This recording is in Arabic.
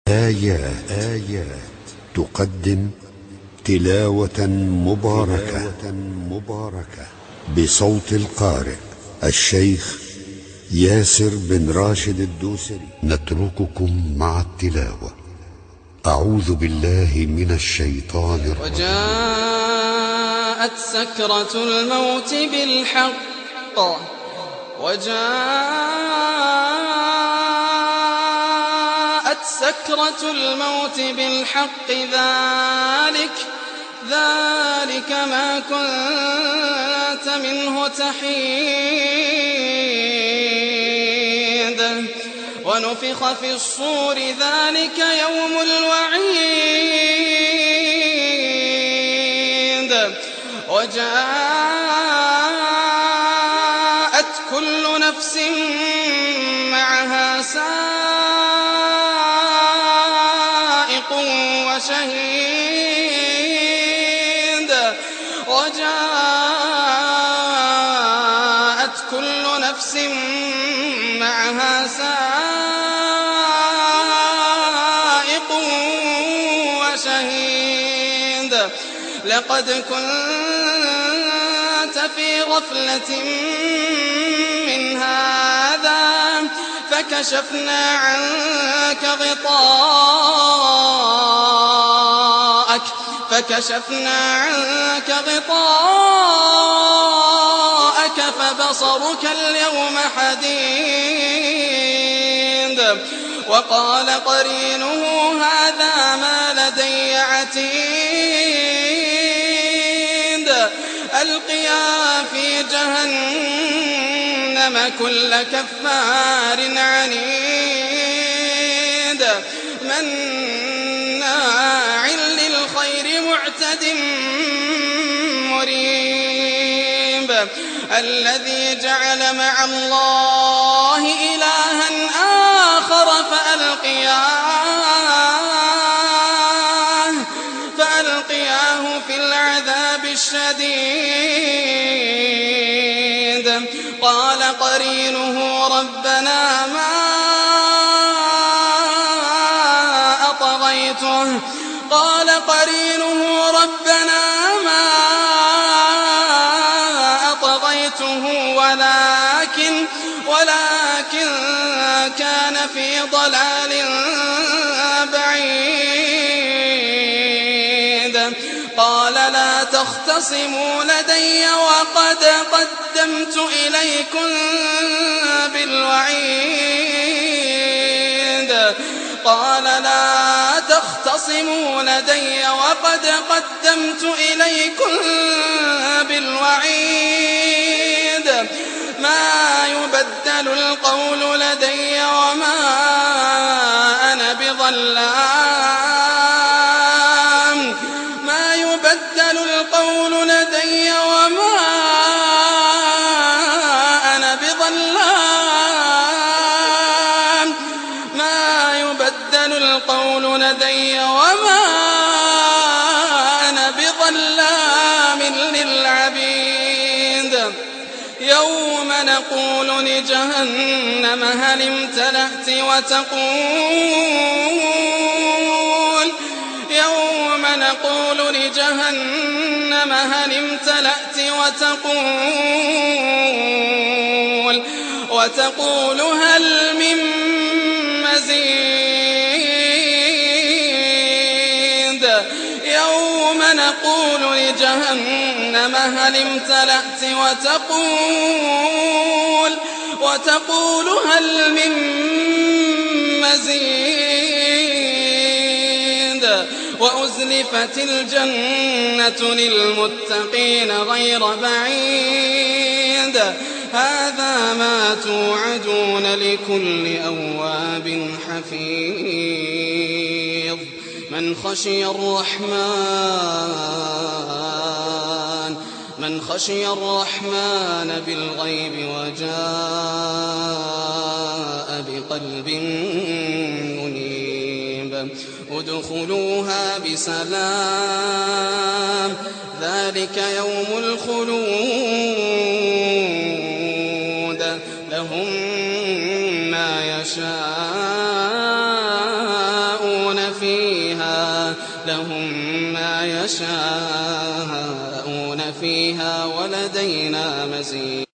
آيات تقدم تلاوة مباركة بصوت القارئ الشيخ ياسر بن راشد الدوسري. نترككم مع التلاوة. أعوذ بالله من الشيطان الرجيم. وجاءت سكرة الموت بالحق ذلك ما كنت منه تحيد ونفخ في الصور ذلك يوم الوعيد وجاءت كل نفس معها سائق وشهيد وجاءت كل نفس معها سائق وشهيد لقد كنت في غفلة من هذا فكشفنا عنك غطاءك فبصرك اليوم حديد وقال قرينه هذا ما لدي عتيد ألقيا في جهنم كل كفار عنيد مناع للخير معتد مريب الذي جعل مع الله إلها آخر فألقياه في العذاب الشديد قال قرينه ربنا ما أطغيته ولكن كان في ضلال بعيد قال لا تختصموا لدي وقد قدمت إليكم بالوعيد ما يبدل القول لدي وما أنا بظلام للعبيد يوم نقول لجهنم هل امتلأت وتقول هل من مزيد يوم نقول لجهنم هل امتلأت وتقول هل من مزيد وأزلفت الجنة للمتقين غير بعيد هذا ما توعدون لكل أواب حفيظ من خشي الرحمن بالغيب وجاء بقلب منيب ادخلوها بسلام ذلك يوم الخلود لهم ما يشاءون ما يشاءون فيها ولدينا مزيد.